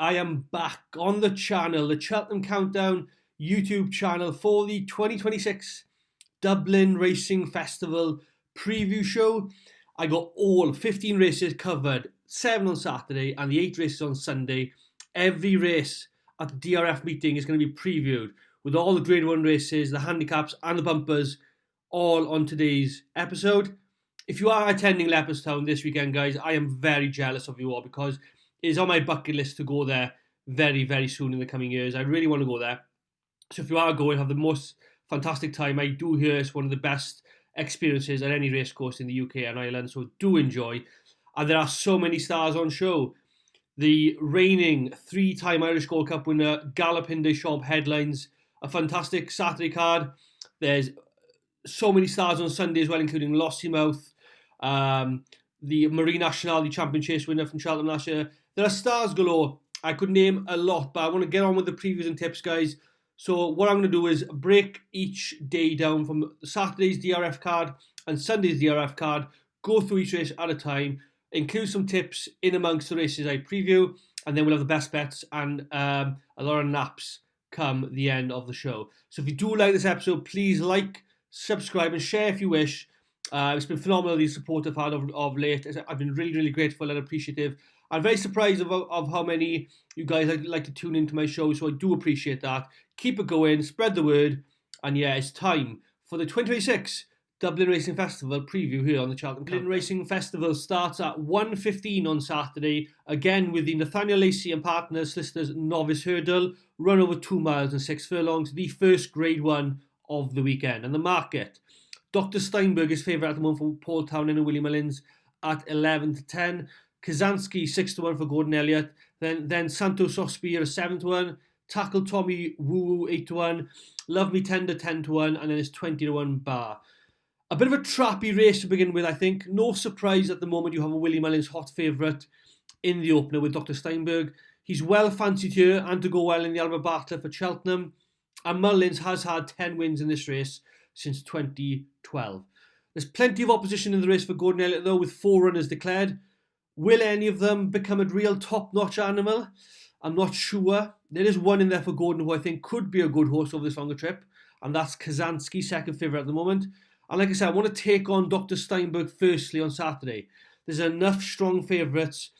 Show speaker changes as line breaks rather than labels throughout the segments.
I am back on the channel, the Cheltenham Countdown YouTube channel for the 2026 Dublin Racing Festival preview show. I got all 15 races covered, 7 on Saturday and the 8 races on Sunday. Every race at the DRF meeting is going to be previewed with all the Grade 1 races, the handicaps and the bumpers all on today's episode. If you are attending Leopardstown this weekend, guys, I am very jealous of you all because it is on my bucket list to go there very, very soon in the coming years. I really want to go there. So if you are going, have the most fantastic time. I do hear it's one of the best experiences at any racecourse in the UK and Ireland, so do enjoy. And there are so many stars on show. The reigning 3-time Irish Gold Cup winner, Galopin headlines a fantastic Saturday card. There's so many stars on Sunday as well, including Lossiemouth, the Marie Nationale, the champion chase winner from Cheltenham last year. There are stars galore. I could name a lot, but I want to get on with the previews and tips, guys. So what I'm going to do is break each day down from Saturday's DRF card and Sunday's DRF card, go through each race at a time, include some tips in amongst the races I preview, and then we'll have the best bets and a lot of naps come the end of the show. So if you do like this episode, please like, subscribe and share if you wish. It's been phenomenal, the support I've had of late. I've been really, really grateful and appreciative. I'm very surprised of how many you guys like to tune into my show, so I do appreciate that. Keep it going, spread the word, and yeah, it's time for the 2026 Dublin Racing Festival preview here on the Cheltenham Countdown. Dublin Racing Festival starts at 1:15 on Saturday, again with the Nathaniel Lacey and Partners Solicitors Novice Hurdle, run over 2 miles and 6 furlongs, the first Grade 1 of the weekend. And the market, Dr. Steinberg is favourite at the moment for Paul Townend and Willie Mullins at 11-10. Kazansky 6-1 for Gordon Elliott. Then Santos Ospir 7-1. Tackle Tommy Woo 8-1. Love Me Tender 10-1. And then it's 20-1 Bar. A bit of a trappy race to begin with, I think. No surprise at the moment you have a Willie Mullins hot favourite in the opener with Dr. Steinberg. He's well fancied here and to go well in the Albert Bartlett for Cheltenham. And Mullins has had 10 wins in this race since 2012. There's plenty of opposition in the race for Gordon Elliott though, with 4 runners declared. Will any of them become a real top-notch animal? I'm not sure. There is one in there for Gordon who I think could be a good horse over this longer trip, and that's Kazansky, second favourite at the moment. And like I said, I want to take on Dr. Steinberg firstly on Saturday. There's enough strong favourites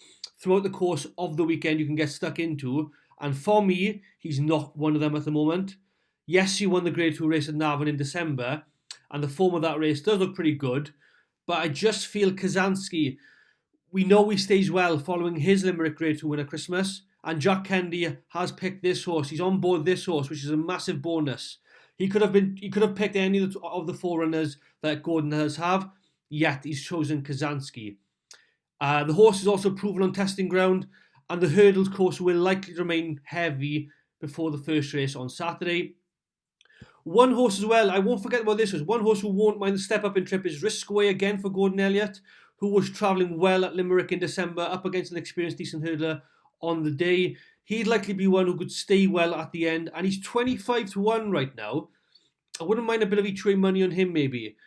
throughout the course of the weekend you can get stuck into, and for me, he's not one of them at the moment. Yes, he won the Grade 2 race at Navan in December, and the form of that race does look pretty good, but I just feel Kazansky, we know he stays well following his Limerick Grade 2 win at Christmas, and Jack Kennedy has picked this horse. He's on board this horse, which is a massive bonus. He could have picked any of the 4 runners that Gordon has yet he's chosen Kazansky. The horse is also proven on testing ground, and the hurdles course will likely remain heavy before the first race on Saturday. One horse as well, I won't forget about this, one horse who won't mind the step up in trip is Riskway again for Gordon Elliott, who was travelling well at Limerick in December, up against an experienced decent hurdler on the day. He'd likely be one who could stay well at the end, and he's 25-1 right now. I wouldn't mind a bit of each way money on him maybe.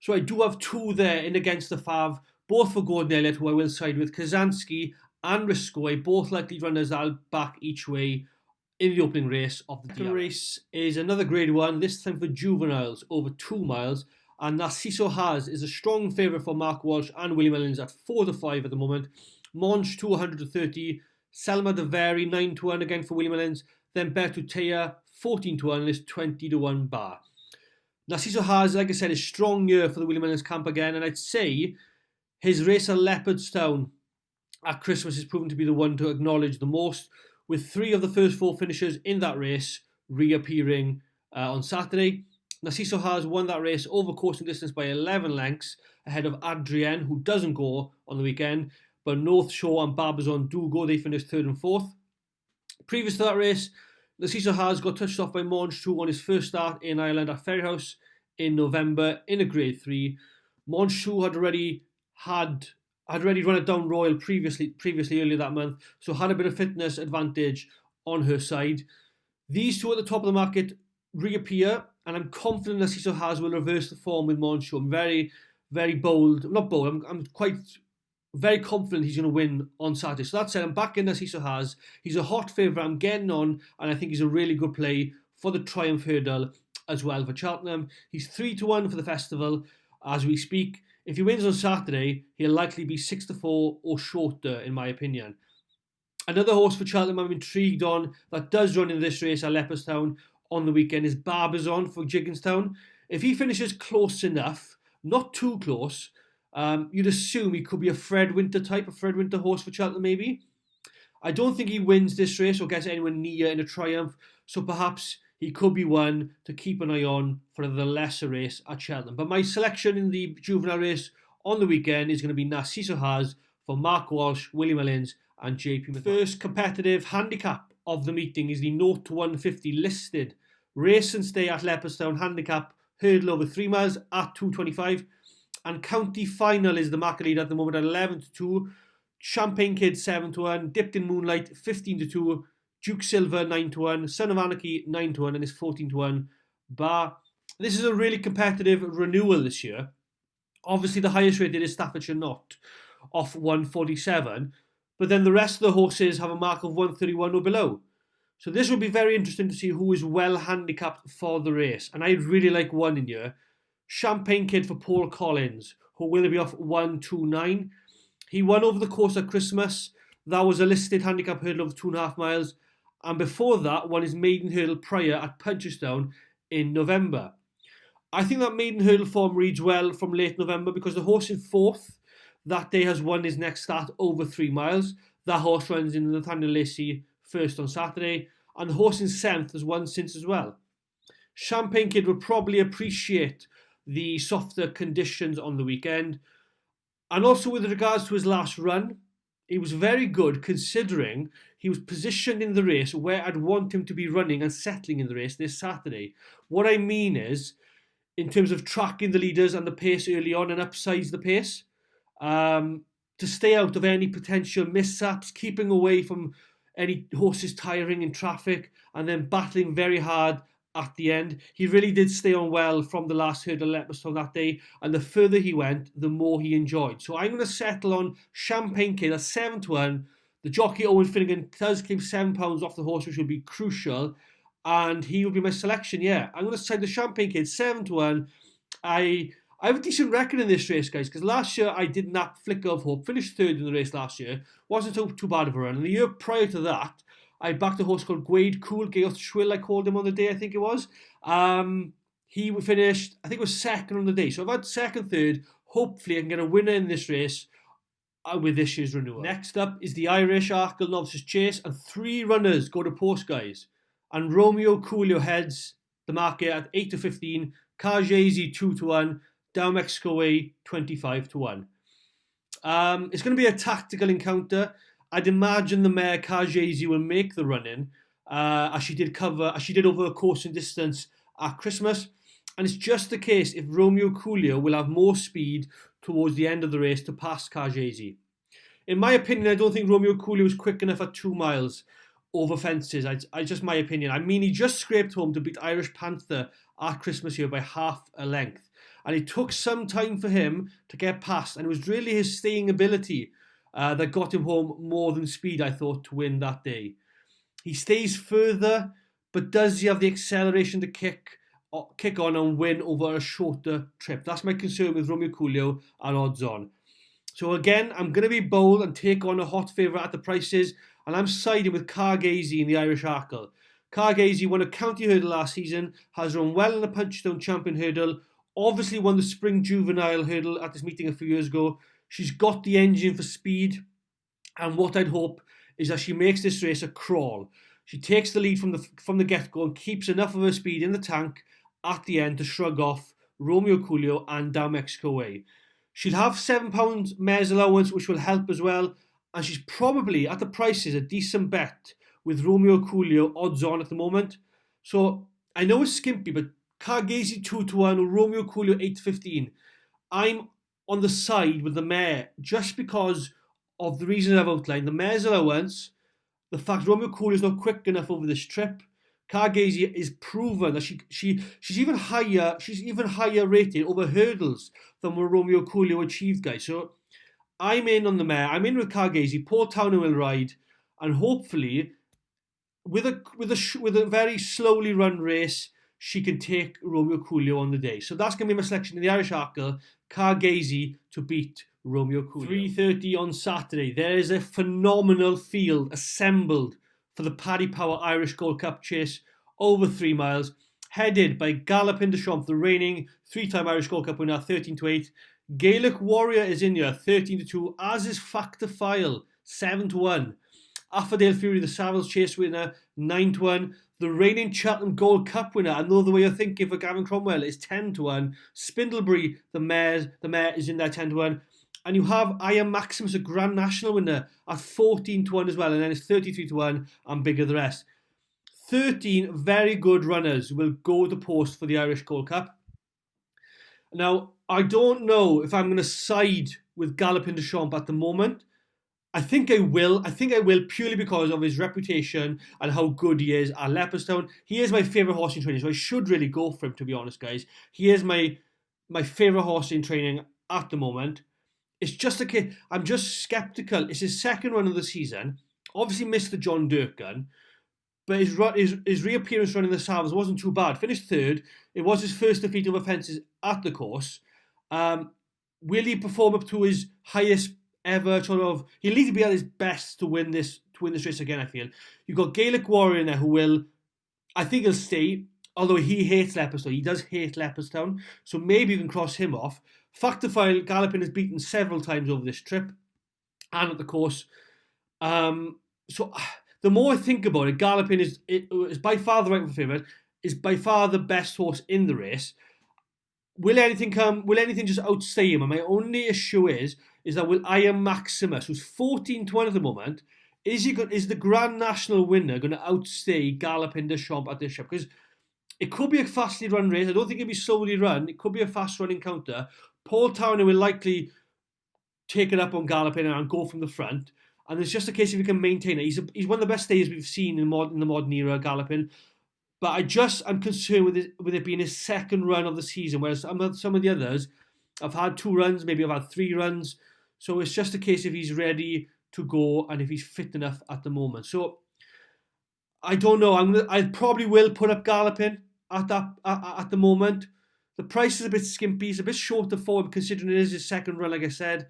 So I do have 2 there in against the fav, both for Gordon Elliott, who I will side with, Kazansky and Riskway, both likely runners that I'll back each way in the opening race of the second race is another Grade 1, this time for juveniles, over 2 miles. And Narciso Haas is a strong favourite for Mark Walsh and Willie Mullins at 4-5 at the moment. Monch 230, Selma de Veri 9-1 again for Willie Mullins. Then Bertutea 14-1 and it's 20-1 Bar. Narciso Haas, like I said, is strong year for the Willie Mullins camp again, and I'd say his race at Leopardstown at Christmas has proven to be the one to acknowledge the most, with 3 of the first 4 finishers in that race reappearing on Saturday. Narciso Haas won that race over course and distance by 11 lengths ahead of Adrienne, who doesn't go on the weekend, but North Shore and Barbizon do go. They finished 3rd and 4th. Previous to that race, Narciso Haas got touched off by Monch 2 on his first start in Ireland at Ferryhouse in November in a Grade 3. Monch 2 had already run it down Royal previously earlier that month, so had a bit of fitness advantage on her side. These 2 at the top of the market reappear, and I'm confident Narciso Haas will reverse the form with Monch. I'm very, very bold. Not bold, I'm quite very confident he's going to win on Saturday. So that said, I'm back in Narciso Haas. He's a hot favourite. I'm getting on, and I think he's a really good play for the Triumph Hurdle as well for Cheltenham. He's 3-1 for the festival as we speak. If he wins on Saturday, he'll likely be 6-4 or shorter, in my opinion. Another horse for Cheltenham I'm intrigued on that does run in this race at Leopardstown on the weekend is Barbizon for Gigginstown. If he finishes close enough, not too close, you'd assume he could be a Fred Winter type, a Fred Winter horse for Cheltenham maybe. I don't think he wins this race or gets anywhere near in a Triumph, so perhaps he could be one to keep an eye on for the lesser race at Cheltenham. But my selection in the juvenile race on the weekend is going to be Narciso Haas for Mark Walsh, William Mullins and JP. The first competitive handicap of the meeting is the 0-150 listed race and stay at Leopardstown handicap hurdle over 3 miles at 225. And County Final is the market leader at the moment at 11-2. Champagne Kid 7-1. Dipped in Moonlight 15-2. Duke Silver 9-1. Son of Anarchy 9-1 and is 14-1. Bar. This is a really competitive renewal this year. Obviously the highest rated is Staffordshire Knot off 147. But then the rest of the horses have a mark of 131 or below. So this will be very interesting to see who is well handicapped for the race. And I'd really like one in here. Champagne Kid for Paul Collins, who will be off 129. He won over the course at Christmas. That was a listed handicap hurdle of 2.5 miles. And before that, won his maiden hurdle prior at Punchestown in November. I think that maiden hurdle form reads well from late November because the horse in fourth that day has won his next start over 3 miles. That horse runs in Nathaniel Lacey first on Saturday. And the horse in seventh has won since as well. Champagne Kid will probably appreciate the softer conditions on the weekend. And also with regards to his last run, he was very good considering he was positioned in the race where I'd want him to be running and settling in the race this Saturday. What I mean is, in terms of tracking the leaders and the pace early on and upsize the pace, to stay out of any potential mishaps, keeping away from any horses tiring in traffic and then battling very hard at the end. He really did stay on well from the last hurdle Leopardstown that day, and the further he went, the more he enjoyed. So I'm going to settle on Champagne Kid at 7-1. The jockey Owen Finnegan does claim £7 off the horse, which will be crucial, and he will be my selection. Yeah, I'm going to side the Champagne Kid 7-1. I have a decent record in this race, guys, because last year I did not flicker of hope. Finished third in the race last year. Wasn't too bad of a run. And the year prior to that, I backed a horse called Gwade Cool, Gaoth Schwill, I called him on the day, I think it was. He finished, I think it was second on the day. So I've had second, third. Hopefully I can get a winner in this race with this year's renewal. Next up is the Irish Arkle Novices Chase, and 3 runners go to post, guys. And Romeo Coolio heads the market at 8-15, Carjesi 2-1, Down Mexico Way 25-1. It's going to be a tactical encounter. I'd imagine the mare Carjesi will make the run-in, as she did over a course and distance at Christmas. And it's just the case if Romeo Coolio will have more speed towards the end of the race to pass Carjesi. In my opinion, I don't think Romeo Coolio is quick enough at 2 miles over fences. I just my opinion. I mean, he just scraped home to beat Irish Panther at Christmas here by half a length. And it took some time for him to get past. And it was really his staying ability that got him home more than speed, I thought, to win that day. He stays further, but does he have the acceleration to kick on and win over a shorter trip? That's my concern with Romeo Coolio and odds on. So again, I'm going to be bold and take on a hot favourite at the prices, and I'm siding with Carjesi in the Irish Arkle. Carjesi won a county hurdle last season, has run well in the Punchestown Champion Hurdle, obviously won the Spring Juvenile Hurdle at this meeting a few years ago. She's got the engine for speed, and what I'd hope is that she makes this race a crawl. She takes the lead from the get-go and keeps enough of her speed in the tank at the end to shrug off Romeo Coolio and Down Mexico Way. She'll have £7 mare's allowance, which will help as well, and she's probably, at the prices, a decent bet with Romeo Coolio odds on at the moment. So I know it's skimpy, but Carjesi 2-1 or Romeo Coolio 8-15. I'm on the side with the mare just because of the reasons I've outlined. The mare's allowance, the fact Romeo Coolio is not quick enough over this trip. Carjesi is proven that she's even higher rated over hurdles than what Romeo Coolio achieved, guys. So I'm in on the mare. I'm in with Cargazy. Paul Townend will ride, and hopefully, with a very slowly run race, she can take Romeo Coolio on the day. So that's going to be my selection in the Irish Arkle. Cargazy to beat Romeo Coolio. 3:30 on Saturday. There is a phenomenal field assembled for the Paddy Power Irish Gold Cup chase over 3 miles, headed by Galopin de Champs, the reigning 3-time Irish Gold Cup winner, 13-8. Gaelic Warrior is in here, 13-2, as is Factor File, 7-1. Affordale Fury, the Savills Chase winner, 9-1. The reigning Cheltenham Gold Cup winner, I know the way you're thinking for Gavin Cromwell, is 10-1. Spindlebury, the mare is in there, 10-1. And you have I Am Maximus, a Grand National winner, at 14-1 as well, and then it's 33-1 and bigger the rest. 13 very good runners will go to post for the Irish Gold Cup. Now, I don't know if I'm going to side with Galopin de Champs at the moment. I think I will. I think I will purely because of his reputation and how good he is at Leopardstown. He is my favourite horse in training, so I should really go for him, to be honest, guys. He is my favourite horse in training at the moment. It's just a case, I'm just sceptical. It's his second run of the season. Obviously missed the John Durkan, but his reappearance running the Savills wasn't too bad. Finished third. It was his first defeat over fences at the course. Will he perform up to his highest ever sort of? He'll need to be at his best to win this race again, I feel. You've got Gaelic Warrior in there who will, I think he'll stay, although he hates Leopardstown. He does hate Leopardstown, so maybe you can cross him off. Factor File, Galopin has beaten several times over this trip and at the course. So the more I think about it, Galopin is by far the rightful favourite, is by far the best horse in the race. Will anything just outstay him? And my only issue is that will I Am Maximus, who's 14-1 at the moment, is the Grand National winner going to outstay Galopin de Champs at this trip? Because it could be a fastly run race. I don't think it'll be slowly run. It could be a fast run encounter. Paul Townend will likely take it up on Galopin and go from the front. And it's just a case if he can maintain it. He's one of the best stayers we've seen in the modern era, Galopin. But I'm concerned with it being his second run of the season, whereas some of the others have had 2 runs, maybe have had 3 runs. So it's just a case if he's ready to go and if he's fit enough at the moment. So I don't know. I probably will put up Galopin at the moment. The price is a bit skimpy. It's a bit short of form considering it is his second run, like I said.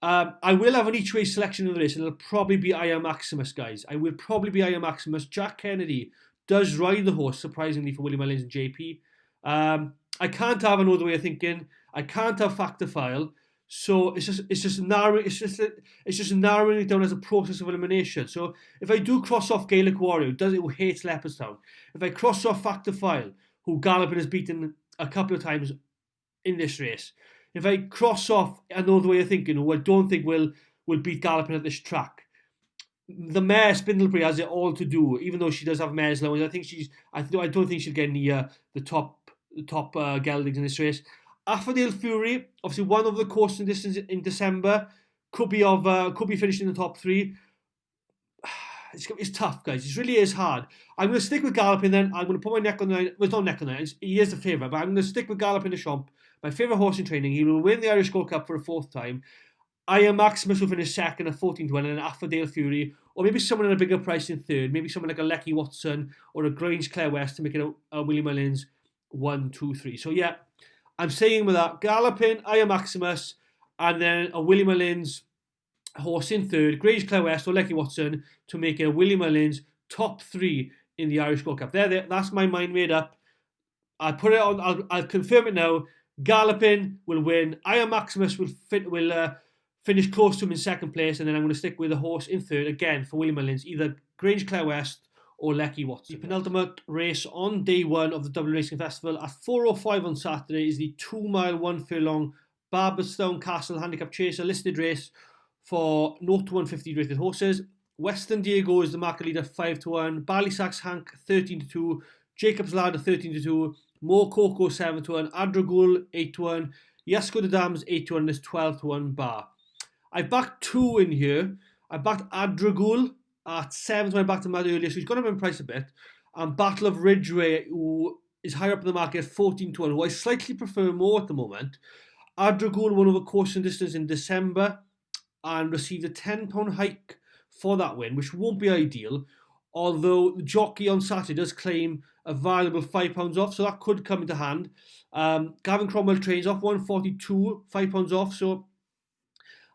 I will have an each way selection in the race, and it'll probably be I Am Maximus, guys. I will probably be I Am Maximus. Jack Kennedy does ride the horse, surprisingly, for Willie Mullins and JP. I can't have another way of thinking. I can't have Factor File. So it's just narrowing it down as a process of elimination. So if I do cross off Gaelic Warrior, who hates Leopardstown, if I cross off Factor File, who Galopin has beaten a couple of times in this race, if I cross off another way of thinking, who I don't think will beat Galopin at this track, the mare Spindlebury has it all to do. Even though she does have mares low, I don't think she'll get near the top geldings in this race. Affordale Fury, obviously one of the course and distance in December, could be finished in the top 3. It's tough, guys. It really is hard. I'm going to stick with Galopin then. I'm going to put my neck on the line. Well, it's not neck on the line. He is the favourite, but I'm going to stick with Galopin de Champs, my favourite horse in training. He will win the Irish Gold Cup for a 4th time. I Am Maximus will finish second at 14-1, and then Affordale Fury, or maybe someone at a bigger price in 3rd. Maybe someone like a Lecky Watson or a Grange Clare West to make it a Willie Mullins 1, 2, 3. So yeah, I'm saying with that, Galopin, I Am Maximus, and then a Willie Mullins horse in 3rd, Grange Clare West or Lecky Watson to make it a Willie Mullins top 3 in the Irish Gold Cup. That's my mind made up. I'll put it on. I'll confirm it now. Galopin will win. I Am Maximus will finish close to him in 2nd place, and then I'm going to stick with a horse in 3rd again for Willie Mullins, either Grange Clare West or Lecky Watson. The penultimate race on day 1 of the Dublin Racing Festival at 4:05 on Saturday is the 2-mile 1 furlong Leopardstown Castle Handicap Chase, a listed race for 0 to 150 rated horses. Western Diego is the market leader, 5-1. Ballysax Hank 13-2. Jacob's Ladder 13-2. More Coco 7-1. Adragul 8-1. Yasko de Dams 8-1. And there's 12-1 bar. I backed 2 in here. I backed Adragul at 7-1. I backed him out earlier, so he's gone up in price a bit. And Battle of Ridgeway, who is higher up in the market, 14-1, who I slightly prefer more at the moment. Adragul won over course and distance in December and received a £10 hike for that win, which won't be ideal. Although the jockey on Saturday does claim a valuable £5 off, so that could come into hand. Gavin Cromwell trains off 142, £5 off, so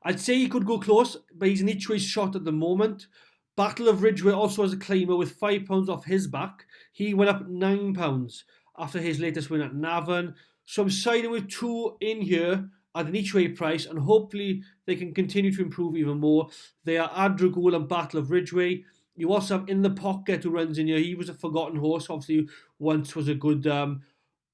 I'd say he could go close, but he's an each way shot at the moment. Battle of Ridgeway also has a claimer with £5 off his back. He went up £9 after his latest win at Navan. So I'm siding with two in here at an each way price, and hopefully they can continue to improve even more. They are Adragul and Battle of Ridgeway. You also have In the Pocket who runs in here. He was a forgotten horse. Obviously, once was a good sort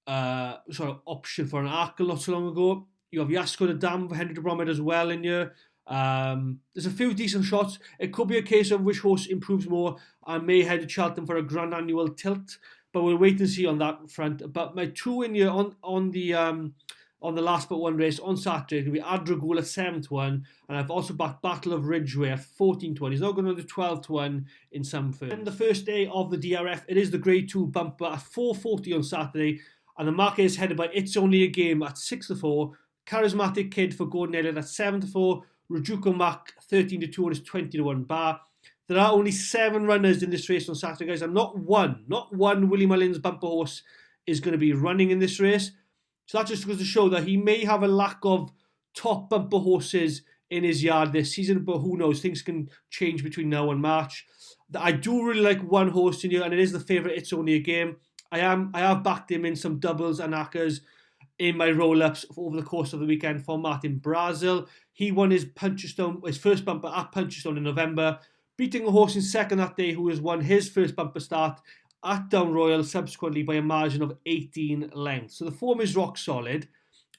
of option for an Arkle not so long ago. You have Yasko the Dam for Henry de Bromhead as well in here. There's a few decent shots. It could be a case of which horse improves more. I may head to Cheltenham for a grand annual tilt, but we'll wait and see on that front. But my two in here on the last but one race on Saturday is going to be Adragul at 7-1, and I've also backed Battle of Ridgeway at 14-1. He's now going to do 12-1 in some firms. And the first day of the DRF, it is the Grade 2 bumper at 4:40 on Saturday, and the market is headed by It's Only a Game at 6-4, Charismatic Kid for Gordon Elliott at 7-4, Rajuko Mac 13-2 and his 20-1 bar. There are only 7 runners in this race on Saturday, guys, and not one Willie Mullins bumper horse is going to be running in this race. So that just goes to show that he may have a lack of top bumper horses in his yard this season, but who knows, things can change between now and March. I do really like one horse in here, and it is the favourite It's Only a Game. I have backed him in some doubles and knackers in my roll-ups over the course of the weekend for Martin Brazil. He won his first bumper at Puncherstone in November, beating a horse in second that day who has won his first bumper start at Down Royal subsequently by a margin of 18 lengths. So the form is rock solid.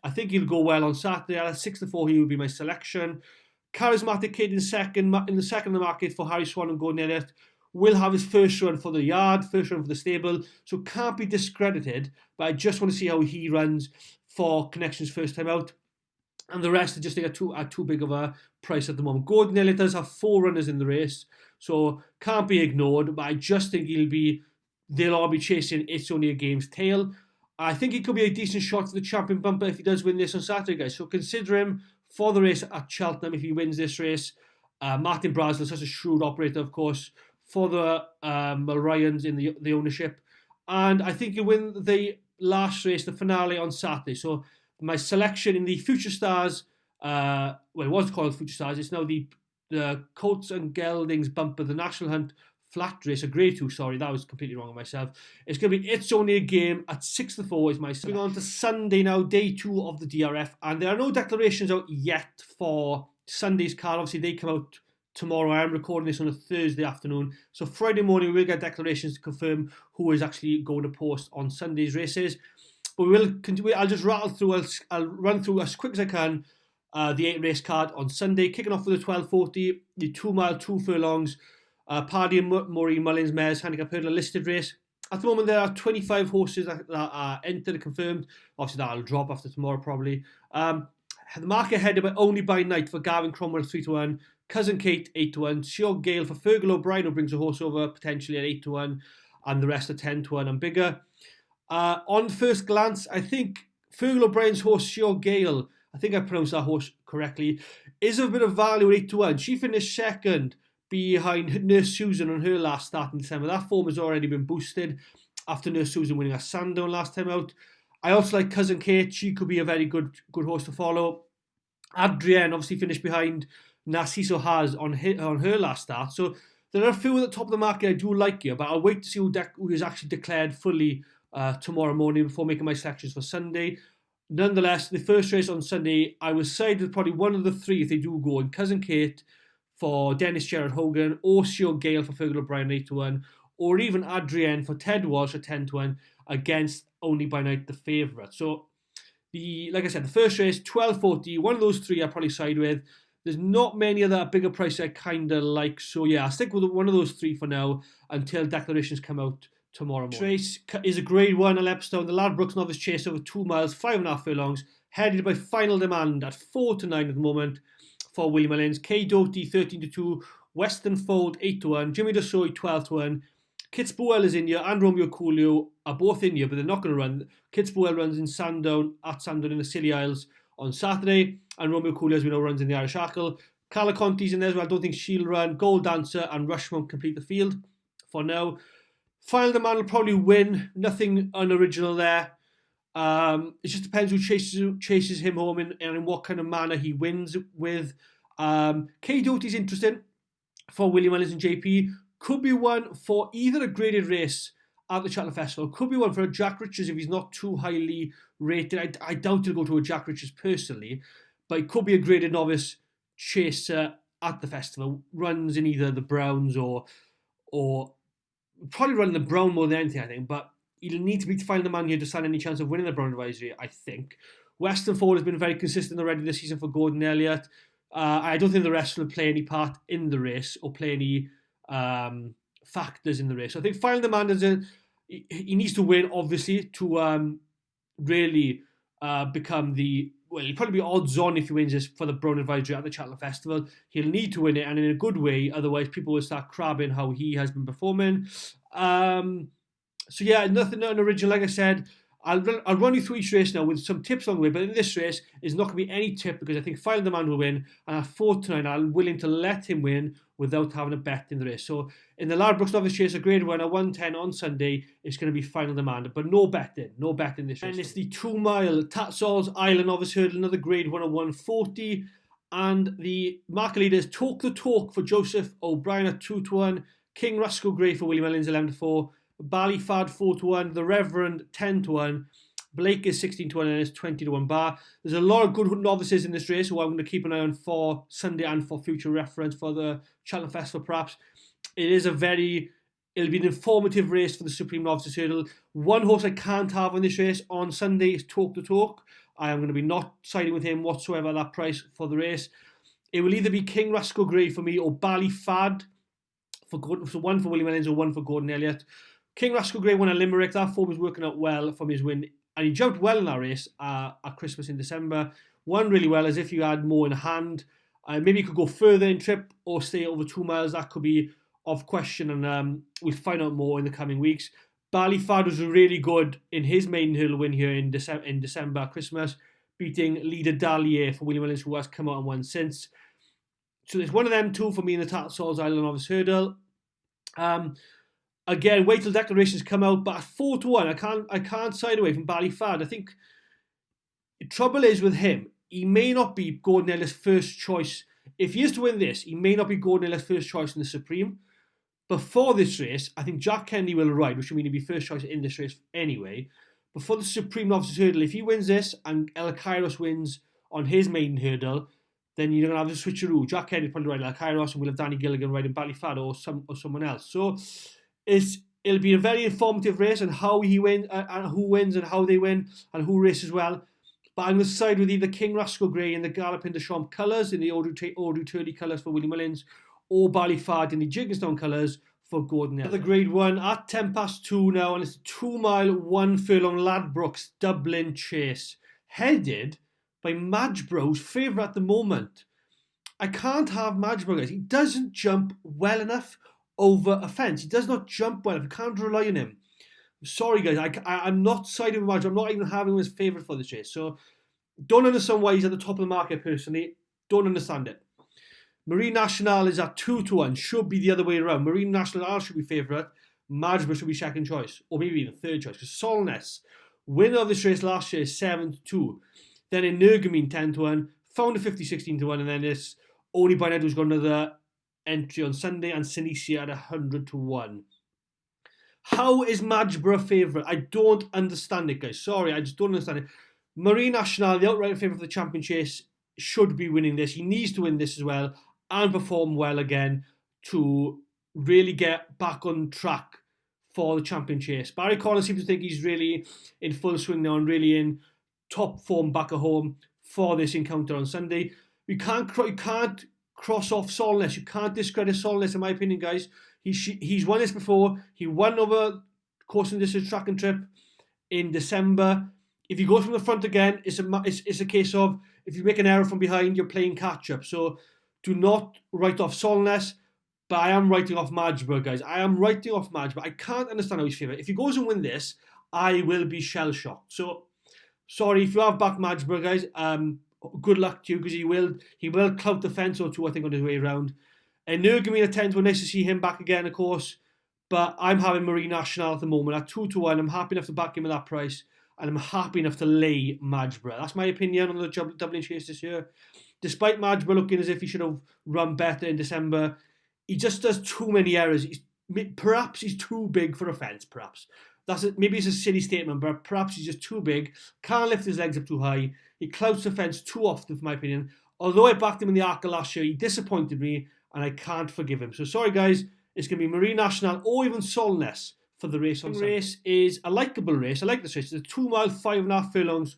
I think he'll go well on Saturday. At 6-4, he would be my selection. Charismatic Kid in the second of the market for Harry Swan and Gordon Elliott will have his first run for the yard, first run for the stable, so can't be discredited, but I just want to see how he runs for Connections first time out. And the rest are just at too big of a price at the moment. Gordon Elliott does have 4 runners in the race, so can't be ignored, but I just think they'll all be chasing It's Only a Game's tail. I think he could be a decent shot for the champion bumper if he does win this on Saturday, guys. So consider him for the race at Cheltenham if he wins this race. Martin Brazil is such a shrewd operator, of course, for the Ryans in the ownership. And I think he'll win the last race, the finale on Saturday. So my selection in the Future Stars, it was called Future Stars. It's now the Coates and Geldings bumper, the National Hunt flat race, a Grade 2, sorry, that was completely wrong with myself. It's going to be It's Only a Game at 6-4 is my selection. Moving on to Sunday now, day 2 of the DRF, and there are no declarations out yet for Sunday's card. Obviously, they come out tomorrow. I am recording this on a Thursday afternoon, so Friday morning we'll get declarations to confirm who is actually going to post on Sunday's races. But we will continue. I'll just rattle through. I'll run through as quick as I can the 8 race card on Sunday, kicking off with the 12:40, the 2 mile 2 furlongs. Paddy and Maureen Mullins Mares handicap hurdle listed race. At the moment, there are 25 horses that are entered and confirmed. Obviously, that'll drop after tomorrow, probably. The market headed only by night for Gavin Cromwell 3-1, Cousin Kate 8-1, Sure Gale for Fergal O'Brien, who brings a horse over potentially at 8-1, and the rest are 10-1 and bigger. On first glance, I think Fergal O'Brien's horse, Sure Gale, I think I pronounced that horse correctly, is of a bit of value at 8-1. She finished second behind Nurse Susan on her last start in December. That form has already been boosted after Nurse Susan winning at Sandown last time out. I also like Cousin Kate. She could be a very good horse to follow. Adrienne obviously finished behind Narciso Haz on her last start. So there are a few at the top of the market I do like here, but I'll wait to see who is actually declared fully tomorrow morning before making my selections for Sunday. Nonetheless, the first race on Sunday, I will side with probably one of the 3 if they do go, in Cousin Kate for Dennis Gerard Hogan, or Sure Gale for Fergal O'Brien 8-1, or even Adrienne for Ted Walsh at 10-1 against Only by Night, the favourite. So, like I said, the first race, 12:40, one of those 3 I'll probably side with. There's not many other bigger prices I kind of like, so yeah, I'll stick with one of those 3 for now until declarations come out tomorrow morning. This race is a Grade 1 at Leopardstown, the Ladbrokes Novice Chase over 2 miles, 5.5 furlongs, headed by Final Demand at 4-9 at the moment. For Willie Mullins, K Doty 13-2, Western Fold 8-1, Jimmy DeSoy 12-1, Kitsbuel is in here, and Romeo Coolio are both in here, but they're not going to run. Kitsbuel runs in Sandown in the Scilly Isles on Saturday, and Romeo Coolio, as we know, runs in the Irish Arkle. Calaconti's in there as well. I don't think she'll run. Gold Dancer and Rush won't complete the field for now. Final Demand will probably win. Nothing unoriginal there. It just depends who chases him home and in what kind of manner he wins with. K Doty's interesting for William Ellis and JP. Could be one for either a graded race at the Cheltenham Festival. Could be one for a Jack Richards if he's not too highly rated. I doubt he'll go to a Jack Richards personally, but it could be a graded novice chaser at the festival. Runs in either the Browns or probably running the Brown more than anything, I think. But he'll need to be Final Demand here to stand any chance of winning the Brown Advisory, I think. Western Ford has been very consistent already this season for Gordon Elliott. I don't think the rest will play any part in the race or play any factors in the race. So I think Final Demand he needs to win, obviously, to really become he'll probably be odds on if he wins this for the Brown Advisory at the Cheltenham Festival. He'll need to win it, and in a good way, otherwise people will start crabbing how he has been performing. So yeah, nothing unoriginal, like I said. I'll run you through each race now with some tips along the way, but in this race, there's not going to be any tip because I think Final Demand will win, and at 4-9, I'm willing to let him win without having a bet in the race. So in the Ladbrokes Novice Chase, a grade 1 at 110 on Sunday, it's going to be Final Demand, but no betting this race. And it's the 2 mile Tatsal's Island Novice Hurdle, another grade 1 at 140, and the market leader is Talk the Talk for Joseph O'Brien at 2-1, King Rascal Grey for William Ellins 11-4, Ballyfad 4-1, The Reverend 10-1, Blake is 16-1 and it's 20-1 bar. There's a lot of good novices in this race who I'm going to keep an eye on for Sunday and for future reference for the Cheltenham Festival perhaps. It'll be an informative race for the Supreme Novices Hurdle. One horse I can't have in this race on Sunday is Talk the Talk. I am going to be not siding with him whatsoever at that price for the race. It will either be King Rascal Grey for me or Ballyfad for one for William Ellins or one for Gordon Elliott. King Rascal Grey won at Limerick. That form is working out well from his win. And he jumped well in that race at Christmas in December. Won really well as if you had more in hand. Maybe he could go further in trip or stay over 2 miles. That could be of question, and we'll find out more in the coming weeks. Ballyfad was really good in his maiden hurdle win here in December at Christmas, beating leader Dalier for William Ellis, who has come out and won since. So there's one of them two for me in the Tatsal's Island Novice Hurdle. Again, wait till declarations come out, but at 4-1, I can't side away from Ballyfad. I think the trouble is with him, he may not be Gordon Ellis' first choice. If he is to win this, he may not be Gordon Ellis' first choice in the Supreme. Before this race, I think Jack Kennedy will ride, which will mean he'll be first choice in this race anyway. Before the Supreme Novices Hurdle, if he wins this and El Kairos wins on his maiden hurdle, then you're going to have a switcheroo. Jack Kennedy will probably ride El Kairos and we'll have Danny Gilligan riding Ballyfad or someone else. So it'll be a very informative race on how he wins and who wins and how they win and who races well. But I'm going to side with either King Rascal Grey in the Galopin de Champs colours, in the Ordu Turley colours for William Ellins, or Ballyfad in the Jigginstone colours for Gordon Elliott. Another grade 1 at 2:10 now, and it's a 2 mile, 1 furlong Ladbrokes Dublin Chase, headed by Madgebro's favourite at the moment. I can't have Madgebro, guys. He doesn't jump well enough over a fence. He does not jump well enough. You can't rely on him. Sorry, guys. I'm not siding with Madgebro. I'm not even having him as favourite for this race. So don't understand why he's at the top of the market personally. Don't understand it. Marine National is at 2-1. Should be the other way around. Marine National should be favourite. Madgebro should be second choice. Or maybe even third choice. Because Solness, winner of this race last year, is 7-2. Then in Nergamine, 10-1. Founder 50, 16-1. And then this Only Byned who's got another entry on Sunday. And Sinicia at 100-1. How is Madgebro a favourite? I don't understand it, guys. Sorry, I just don't understand it. Marine National, the outright favourite for the Champion Chase, should be winning this. He needs to win this as well and perform well again to really get back on track for the Champion Chase. Barry Collins seems to think he's really in full swing now and really in top form back at home for this encounter on Sunday. You can't cross off Solness. You can't discredit Solness, in my opinion, guys. He's won this before. He won over course and distance track and trip in December. If he goes from the front again, it's a case of if you make an error from behind, you're playing catch up. So do not write off Solness, but I am writing off Madgebro, guys. I am writing off Madgebro. I can't understand how he's favourite. If he goes and win this, I will be shell shocked. So sorry if you have backed Madgebro, guys. good luck to you, because he will clout the fence or two, I think, on his way around. And Nergamine at 10 to 1, nice to see him back again, of course. But I'm having Marie National at the moment at 2 to 1. I'm happy enough to back him at that price, and I'm happy enough to lay Majborough. That's my opinion on the Dublin Chase this year. Despite Majborough looking as if he should have run better in December, he just does too many errors. Perhaps he's too big for a fence, perhaps. Maybe it's a silly statement, but perhaps he's just too big, can't lift his legs up too high. He clouts the fence too often, for my opinion. Although I backed him in the ARCA last year, he disappointed me, and I can't forgive him. So sorry, guys. It's going to be Marie National or even Solness for the race on Sunday. The race is a likeable race. I like this race. It's a 2 mile, 5.5 furlongs,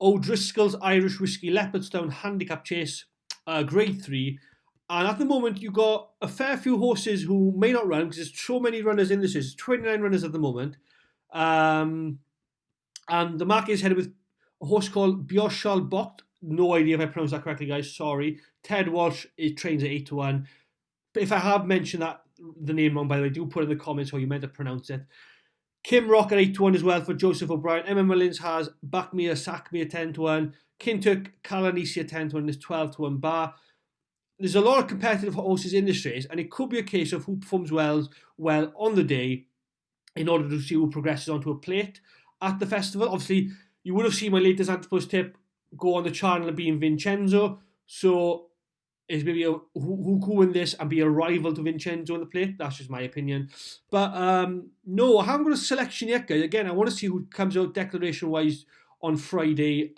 O'Driscoll's Irish Whiskey Leopardstown handicap chase, grade 3. And at the moment, you've got a fair few horses who may not run, because there's so many runners in this race. There's 29 runners at the moment. And the market is headed with a horse called Bioshal Bot. No idea if I pronounced that correctly, guys. Sorry. Ted Walsh trains at 8 to 1. But if I have mentioned the name wrong, by the way, do put in the comments how you meant to pronounce it. Kim Rock at 8 to 1 as well for Joseph O'Brien. Emma Mullins has Backmere, Sackmere 10 to 1. Kinturk, Calanisi 10 to 1. There's 12 to 1 bar. There's a lot of competitive horses in this race, and it could be a case of who performs well on the day in order to see who progresses onto a plate at the festival. Obviously, you would have seen my latest Antipus tip go on the channel and be in Vincenzo. So it's maybe who could win this and be a rival to Vincenzo on the plate. That's just my opinion. But no, I haven't got a selection yet, guys. Again, I want to see who comes out declaration-wise on Friday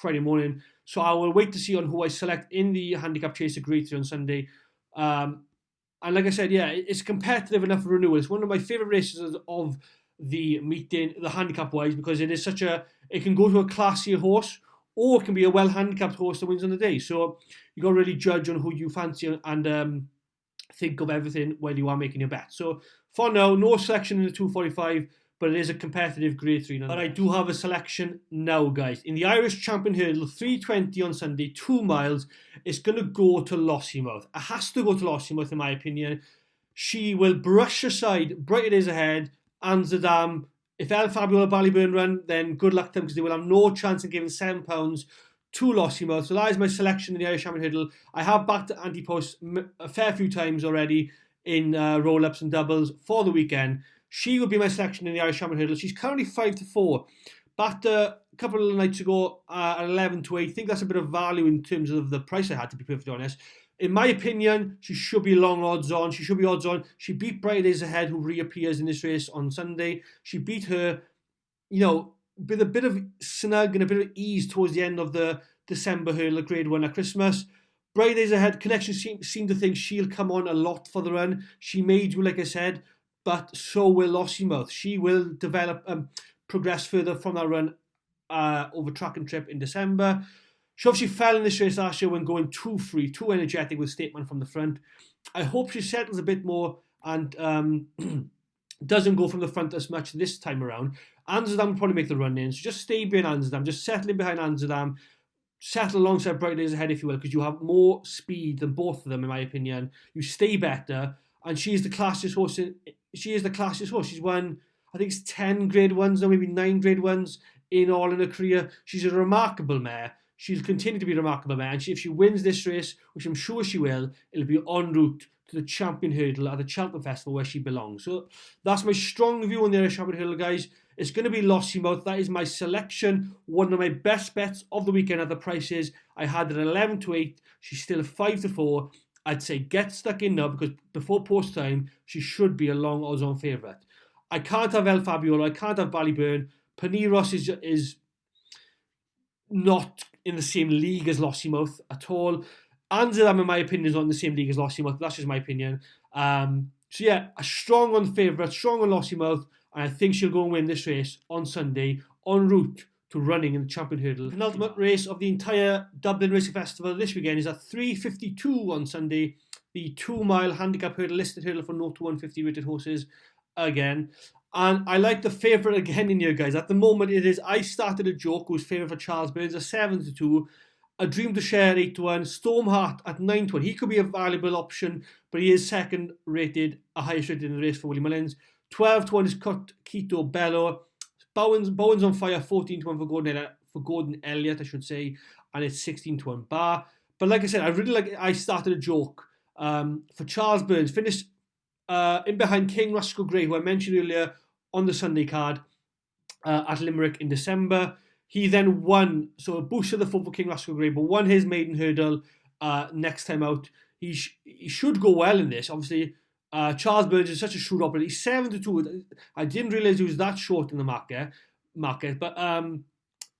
morning. So I will wait to see on who I select in the handicap chase at Grade 3 on Sunday. And like I said, yeah, it's competitive enough for renewal. It's one of my favourite races of the meeting, the handicap-wise, because it is it can go to a classier horse, or it can be a well-handicapped horse that wins on the day. So you got to really judge on who you fancy and think of everything when you are making your bet. So for now, no selection in the 245, but it is a competitive Grade 3. But I do have a selection now, guys. In the Irish Champion Hurdle, 3:20 on Sunday, 2 miles, it's going to go to Lossiemouth. It has to go to Lossiemouth, in my opinion. She will brush aside Brighter Days Ahead, Amsterdam. If El Fabio or Ballyburn run, then good luck to them, because they will have no chance of giving £7 to Lossiemouth. So that is my selection in the Irish Champion Hurdle. I have backed Anti-Post a fair few times already in roll-ups and doubles for the weekend. She will be my selection in the Irish Champion Hurdle. She's currently 5 to 4. Backed a couple of nights ago at 11 to 8. I think that's a bit of value in terms of the price I had, to be perfectly honest. In my opinion, she should be long odds on. She should be odds on. She beat Brighter Days Ahead, who reappears in this race on Sunday. She beat her, with a bit of snug and a bit of ease towards the end of the December hurdle at Grade 1 at Christmas. Brighter Days Ahead connection seem to think she'll come on a lot for the run. She may do, like I said, but so will Lossiemouth. She will develop, progress further from that run over track and trip in December. She obviously fell in this race last year when going too free, too energetic with Stateman from the front. I hope she settles a bit more and doesn't go from the front as much this time around. Amsterdam will probably make the run in, so just stay behind Amsterdam. Just settle in behind Amsterdam. Settle alongside Brighter Days Ahead, if you will, because you have more speed than both of them, in my opinion. You stay better, and she is the classiest horse. She's won, I think it's 10 Grade 1s now, maybe 9 Grade 1s in all in her career. She's a remarkable mare. She'll continue to be a remarkable mare, and if she wins this race, which I'm sure she will, it'll be en route to the Champion Hurdle at the Cheltenham Festival, where she belongs. So that's my strong view on the Irish Champion Hurdle, guys. It's going to be Lossiemouth. That is my selection. One of my best bets of the weekend at the prices. I had it at 11 to 8. She's still 5 to 4. I'd say get stuck in now, because before post time, she should be a long odds-on favourite. I can't have El Fabiolo. I can't have Ballyburn. Paneros is not in the same league as Lossiemouth at all. Amsterdam, in my opinion, is not in the same league as Lossiemouth. That's just my opinion. So yeah, a strong on favourite, strong on Lossiemouth, and I think she'll go and win this race on Sunday, en route to running in the Champion Hurdle. The penultimate race of the entire Dublin Racing Festival this weekend is at 3:52 on Sunday, the 2 mile handicap hurdle, listed hurdle for 0 to 150 rated horses again. And I like the favourite again in here, guys. At the moment, it is I Started a Joke, who's favourite for Charles Burns, at 7 to 2. A Dream to Share, 8 to 1. Stormheart at 9 to 1. He could be a valuable option, but he is second rated, highest rated in the race for Willie Mullins. 12 to 1 is Cut Quito Bello. Bowen's on fire, 14 to 1 for Gordon Elliott, I should say, and it's 16 to 1 bar. But like I said, I started a joke for Charles Burns, finished in behind King Rascal Grey, who I mentioned earlier on the Sunday card at Limerick in December. He then won, so boosted the foot for King Rascal Grey, but won his maiden hurdle next time out. He should go well in this. Obviously, Charles Burns is such a shrewd operator. He's 7 to 2. I didn't realise he was that short in the market, but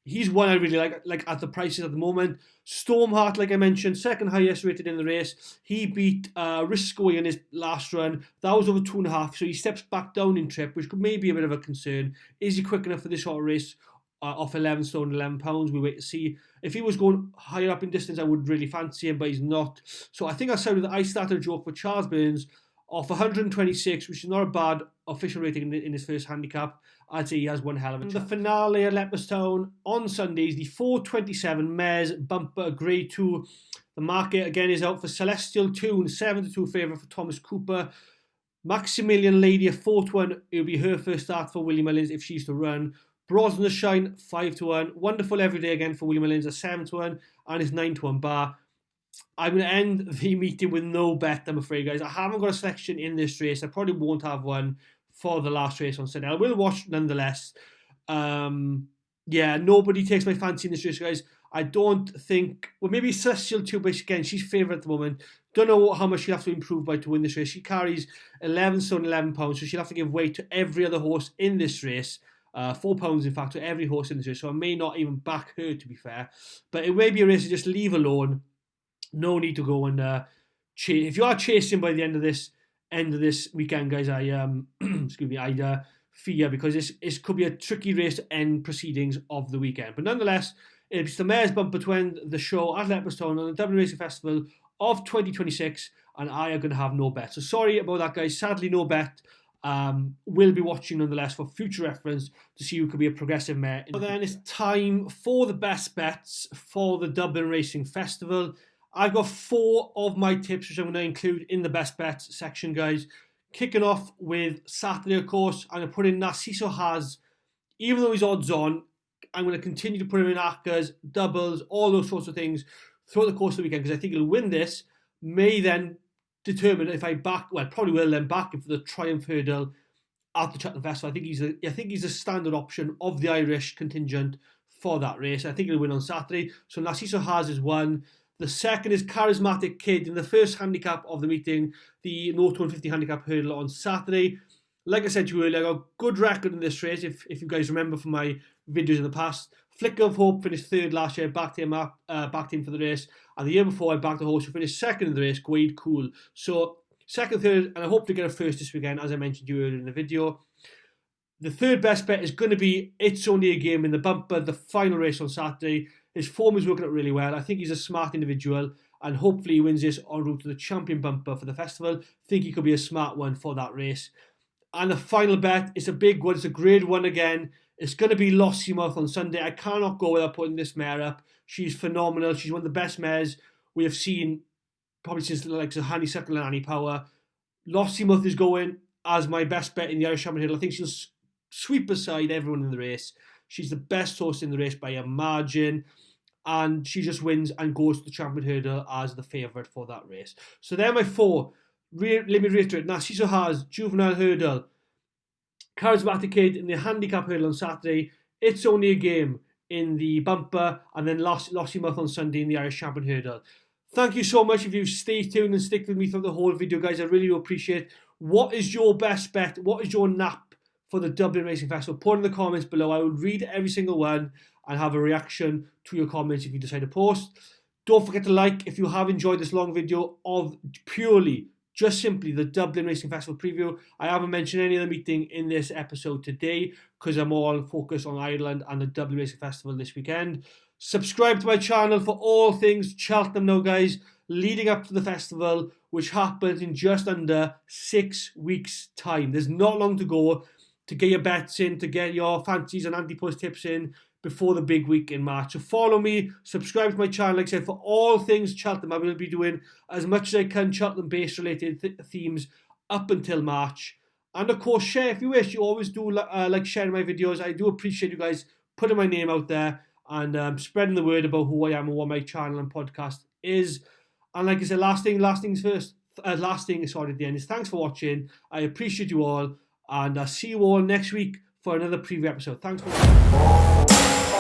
he's one I really like at the prices at the moment. Stormheart, like I mentioned, second highest rated in the race. He beat Riscoe in his last run. That was over 2.5, so he steps back down in trip, which could maybe be a bit of a concern. Is he quick enough for this sort of race? Off 11 stone, 11 pounds. We wait to see. If he was going higher up in distance, I would really fancy him, but he's not. So I think I said that I started a joke for Charles Burns off 126, which is not a bad official rating in his first handicap. I'd say he has one hell of a chance. The finale at Leopardstown on Sundays, the 427 Mares Bumper Grade 2. The market again is out for Celestial Tune, 7 to 2 favourite for Thomas Cooper. Maximilian Lady, a 4 to 1. It'll be her first start for Willie Mullins if she's to run. Bros in the Shine, 5 to 1. Wonderful Everyday again for Willie Mullins, a 7 to 1. And his 9 to 1 bar. I'm going to end the meeting with no bet, I'm afraid, guys. I haven't got a selection in this race. I probably won't have one for the last race on Sunday. I will watch nonetheless. Yeah, nobody takes my fancy in this race, guys. I don't think... Well, maybe Celestial too, but again, she's favourite at the moment. Don't know how much she'll have to improve by to win this race. She carries 11 stone, 11 pounds, so she'll have to give way to every other horse in this race. 4 pounds, in fact, to every horse in this race. So I may not even back her, to be fair. But it may be a race to just leave alone. No need to go and chase. If you are chasing by the end of this weekend, guys, excuse me, I'd fear, because this could be a tricky race to end proceedings of the weekend. But nonetheless, it's the Mares Bumper to end the show at Leopardstown on the Dublin Racing Festival of 2026, and I are going to have no bet. So sorry about that, guys. Sadly, no bet. We'll be watching nonetheless for future reference to see who could be a progressive mare. So then it's time for the best bets for the Dublin Racing Festival. I've got 4 of my tips, which I'm going to include in the best bets section, guys. Kicking off with Saturday, of course, I'm going to put in Narciso Haas. Even though he's odds on, I'm going to continue to put him in ACCAs, doubles, all those sorts of things throughout the course of the weekend, because I think he'll win this. May then determine if I back, well, probably will then back him for the Triumph Hurdle at the Cheltenham Festival. I think he's a standard option of the Irish contingent for that race. I think he'll win on Saturday. So Narciso Haas is one. The second is Charismatic Kid in the first handicap of the meeting, the No 250 handicap hurdle on Saturday. Like I said to you earlier, I got a good record in this race, if you guys remember from my videos in the past. Flicker of Hope finished 3rd last year, backed him for the race. And the year before, I backed a horse who finished 2nd in the race, Quaid Cool. So 2nd, 3rd, and I hope to get a 1st this weekend, as I mentioned to you earlier in the video. The third best bet is going to be It's Only a Game in the Bumper, the final race on Saturday. His form is working out really well. I think he's a smart individual, and hopefully he wins this en route to the champion bumper for the festival. I think he could be a smart one for that race. And the final bet, it's a big one. It's a grade 1 again. It's going to be Lossiemouth on Sunday. I cannot go without putting this mare up. She's phenomenal. She's one of the best mares we have seen probably since the likes of Honeysuckle and Annie Power. Lossiemouth is going as my best bet in the Irish Champion Hurdle. I think she'll sweep aside everyone in the race. She's the best horse in the race by a margin, and she just wins and goes to the Champion Hurdle as the favourite for that race. So they're my 4. Let me reiterate. Narciso Haas, Juvenile Hurdle, Charismatic Kid in the Handicap Hurdle on Saturday, It's Only a Game in the Bumper, and then Lossiemouth on Sunday in the Irish Champion Hurdle. Thank you so much if you stay tuned and stick with me through the whole video, guys. I really do appreciate it. What is your best bet? What is your nap for the Dublin Racing Festival? Put in the comments below. I will read every single one and have a reaction to your comments if you decide to post. Don't forget to like if you have enjoyed this long video of purely, just simply the Dublin Racing Festival preview. I haven't mentioned any other meeting in this episode today because I'm all focused on Ireland and the Dublin Racing Festival this weekend. Subscribe to my channel for all things Cheltenham now, guys, leading up to the festival, which happens in just under 6 weeks' time. There's not long to go to get your bets in, to get your fancies and anti-post tips in before the big week in March. So follow me, subscribe to my channel, like I said, for all things Cheltenham. I will be doing as much as I can Cheltenham-based related themes up until March. And of course, share if you wish. You always do like sharing my videos. I do appreciate you guys putting my name out there and spreading the word about who I am and what my channel and podcast is. And like I said, last thing at the end is thanks for watching. I appreciate you all, and I'll see you all next week for another preview episode. Thanks for watching.